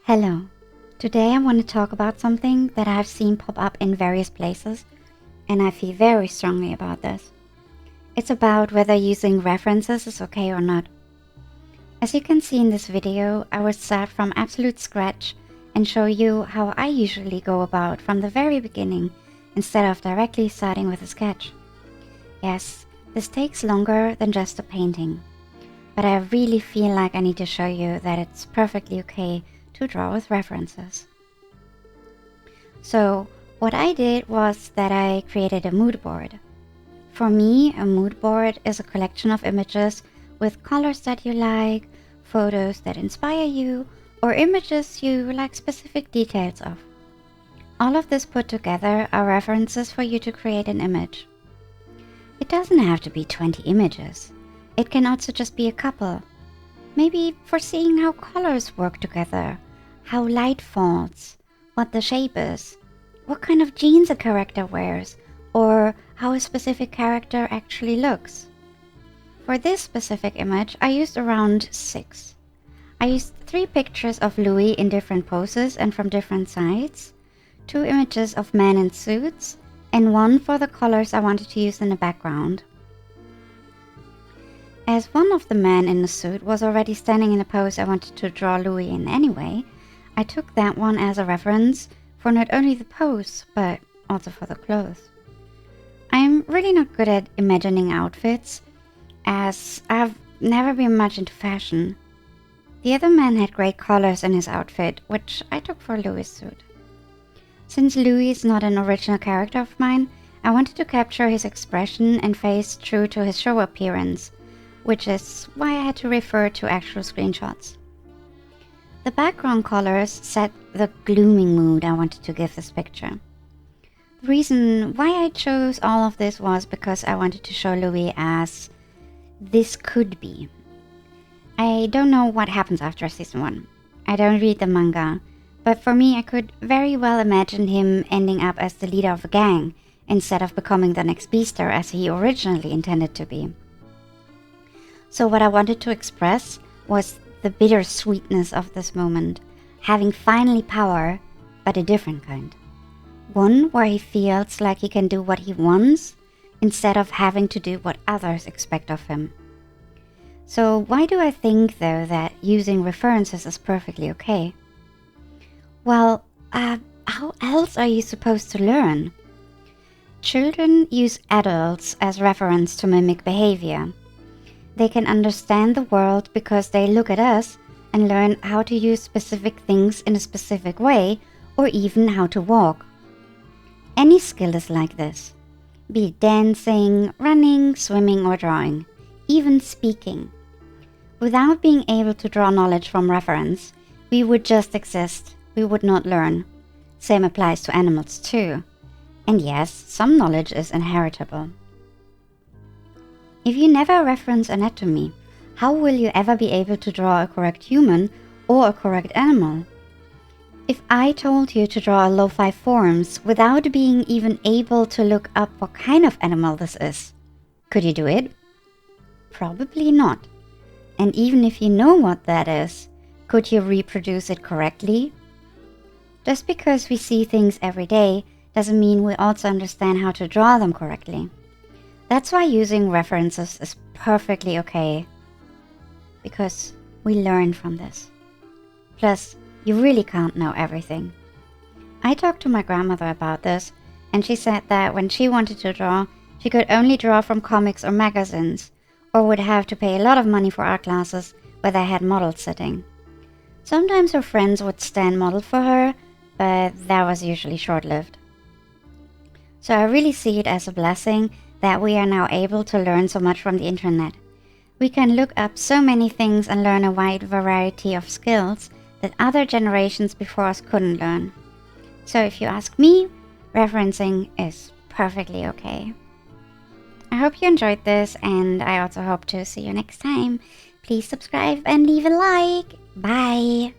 Hello. Today I want to talk about something that I've seen pop up in various places, and I feel very strongly about this. It's about whether using references is okay or not. As you can see in this video, I will start from absolute scratch and show you how I usually go about from the very beginning instead of directly starting with a sketch. Yes, this takes longer than just a painting, but I really feel like I need to show you that it's perfectly okay to draw with references. So what I did was that I created a mood board. For me, a mood board is a collection of images with colors that you like, photos that inspire you, or images you like specific details of. All of this put together are references for you to create an image. It doesn't have to be 20 images. It can also just be a couple. Maybe for seeing how colors work together, how light falls, what the shape is, what kind of jeans a character wears, or how a specific character actually looks. For this specific image, I used around 6. I used 3 pictures of Louis in different poses and from different sides, 2 images of men in suits, and 1 for the colors I wanted to use in the background. As one of the men in the suit was already standing in the pose I wanted to draw Louis in anyway, I took that one as a reference for not only the pose, but also for the clothes. I'm really not good at imagining outfits, as I've never been much into fashion. The other man had great colors in his outfit, which I took for Louis' suit. Since Louis is not an original character of mine, I wanted to capture his expression and face true to his show appearance, which is why I had to refer to actual screenshots. The background colors set the glooming mood I wanted to give this picture. The reason why I chose all of this was because I wanted to show Louis as this could be. I don't know what happens after season 1. I don't read the manga, but for me I could very well imagine him ending up as the leader of a gang instead of becoming the next Beastar as he originally intended to be. So what I wanted to express was the bittersweetness of this moment, having finally power, but a different kind. One where he feels like he can do what he wants instead of having to do what others expect of him. So why do I think though that using references is perfectly okay? Well, how else are you supposed to learn? Children use adults as reference to mimic behavior. They can understand the world because they look at us and learn how to use specific things in a specific way, or even how to walk. Any skill is like this, be it dancing, running, swimming, or drawing, even speaking. Without being able to draw knowledge from reference, we would just exist, we would not learn. Same applies to animals too. And yes, some knowledge is inheritable. If you never reference anatomy, how will you ever be able to draw a correct human or a correct animal? If I told you to draw a lo-fi forms without being even able to look up what kind of animal this is, could you do it? Probably not. And even if you know what that is, could you reproduce it correctly? Just because we see things every day doesn't mean we also understand how to draw them correctly. That's why using references is perfectly okay, because we learn from this. Plus, you really can't know everything. I talked to my grandmother about this, and she said that when she wanted to draw, she could only draw from comics or magazines, or would have to pay a lot of money for art classes where they had models sitting. Sometimes her friends would stand model for her, but that was usually short-lived. So I really see it as a blessing that we are now able to learn so much from the internet. We can look up so many things and learn a wide variety of skills that other generations before us couldn't learn. So if you ask me, referencing is perfectly okay. I hope you enjoyed this, and I also hope to see you next time. Please subscribe and leave a like. Bye!